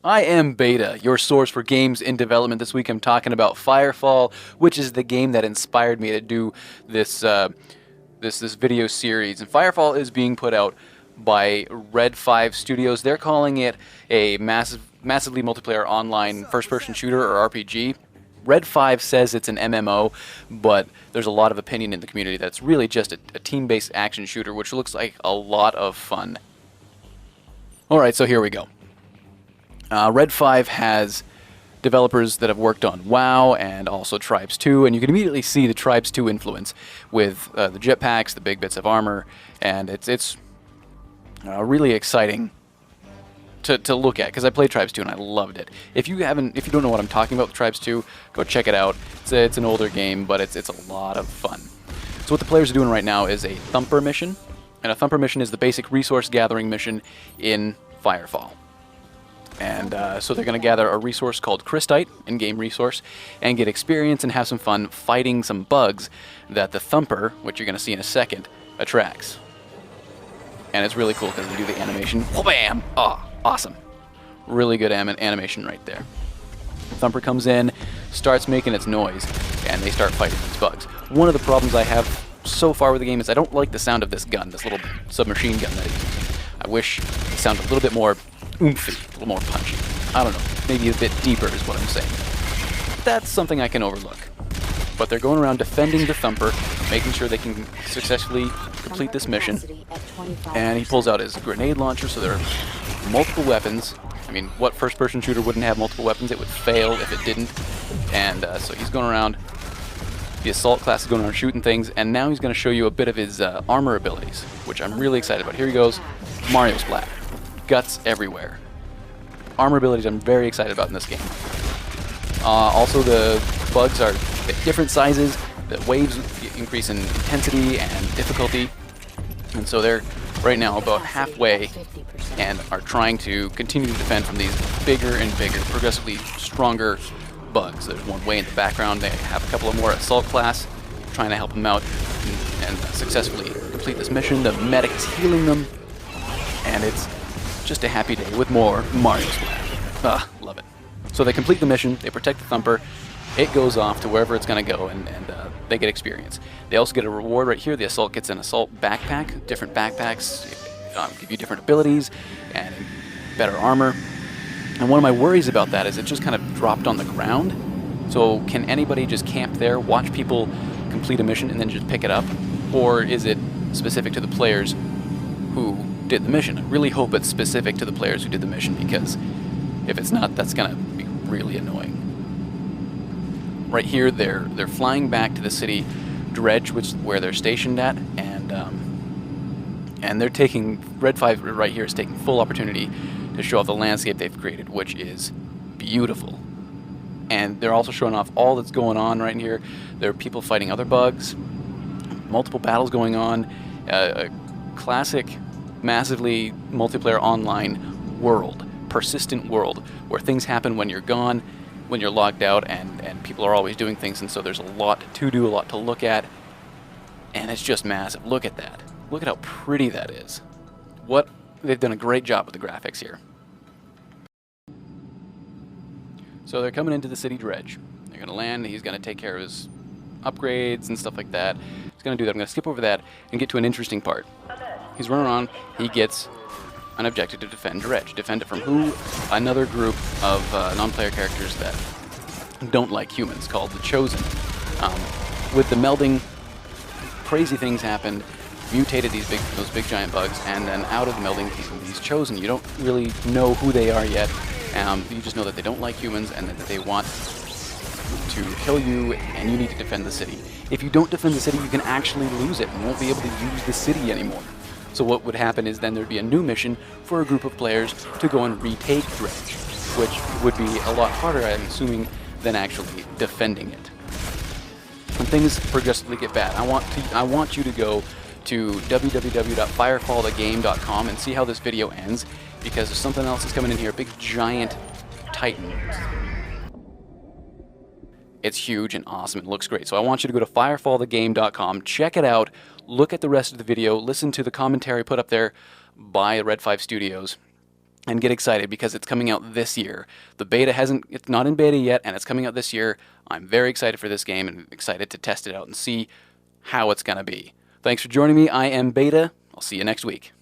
I am Beta, your source for games in development. This week I'm talking about Firefall, which is the game that inspired me to do this this video series. And Firefall is being put out by Red Five Studios. They're calling it a massively multiplayer online first-person shooter or RPG. Red 5 says it's an MMO, but there's a lot of opinion in the community that it's really just a team-based action shooter, which looks like a lot of fun. Alright, so here we go. Red 5 has developers that have worked on WoW and also Tribes 2, and you can immediately see the Tribes 2 influence with the jetpacks, the big bits of armor, and it's really exciting to look at, because I played Tribes 2 and I loved it. If you don't know what I'm talking about with Tribes 2, go check it out. It's an older game, but it's a lot of fun. So what the players are doing right now is a Thumper mission, and a Thumper mission is the basic resource gathering mission in Firefall. And so they're going to gather a resource called Crystite, in-game resource, and get experience and have some fun fighting some bugs that the Thumper, which you're going to see in a second, attracts. And it's really cool because they do the animation. Wha-bam! Oh, awesome. Really good animation right there. Thumper comes in, starts making its noise, and they start fighting these bugs. One of the problems I have so far with the game is I don't like the sound of this gun, this little submachine gun that it uses. I wish it sounded a little bit more oomphy, a little more punchy. I don't know, maybe a bit deeper is what I'm saying. That's something I can overlook. But they're going around defending the Thumper, making sure they can successfully complete this mission. And he pulls out his grenade launcher, so there are multiple weapons. I mean, what first-person shooter wouldn't have multiple weapons? It would fail if it didn't. And so he's going around, the assault class is going around shooting things, and now he's going to show you a bit of his armor abilities, which I'm really excited about. Here he goes, Mario Splat. Guts everywhere. Armor abilities I'm very excited about in this game. Also, the bugs are at different sizes. The waves increase in intensity and difficulty. And so they're right now about halfway and are trying to continue to defend from these bigger and bigger, progressively stronger bugs. There's one way in the background. They have a couple of more assault class trying to help them out and successfully complete this mission. The medic is healing them, and it's just a happy day with more Mario Splat. Love it. So they complete the mission, they protect the Thumper, it goes off to wherever it's going to go, and they get experience. They also get a reward right here. The Assault gets an Assault backpack. Different backpacks give you different abilities and better armor. And one of my worries about that is it just kind of dropped on the ground. So can anybody just camp there, watch people complete a mission, and then just pick it up? Or is it specific to the players who did the mission? I really hope it's specific to the players who did the mission, because if it's not, that's going to be really annoying. Right here, they're flying back to the city Dredge, where they're stationed at, and they're taking, Red 5 right here is taking full opportunity to show off the landscape they've created, which is beautiful. And they're also showing off all that's going on right here. There are people fighting other bugs, multiple battles going on, a classic, massively multiplayer online world, persistent world, where things happen when you're gone, when you're logged out, and people are always doing things, and so there's a lot to do, a lot to look at, and it's just massive. Look at that. Look at how pretty that is. They've done a great job with the graphics here. So they're coming into the city Dredge. They're going to land, he's going to take care of his upgrades and stuff like that. He's going to do that. I'm going to skip over that and get to an interesting part. He's running around, he gets an objective to defend Dredge. Defend it from who? Another group of non-player characters that don't like humans, called the Chosen. With the melding, crazy things happened, mutated those big giant bugs, and then out of the melding came these Chosen. You don't really know who they are yet. You just know that they don't like humans and that they want to kill you, and you need to defend the city. If you don't defend the city, you can actually lose it and won't be able to use the city anymore. So what would happen is then there'd be a new mission for a group of players to go and retake Dredge, which would be a lot harder, I'm assuming, than actually defending it. When things progressively get bad, I want you to go to www.firefallthegame.com and see how this video ends, because there's something else that's coming in here, a big giant Titan. It's huge and awesome. It looks great. So I want you to go to firefallthegame.com, check it out, look at the rest of the video, listen to the commentary put up there by Red 5 Studios, and get excited because it's coming out this year. The beta it's not in beta yet, and it's coming out this year. I'm very excited for this game and excited to test it out and see how it's going to be. Thanks for joining me. I am Beta. I'll see you next week.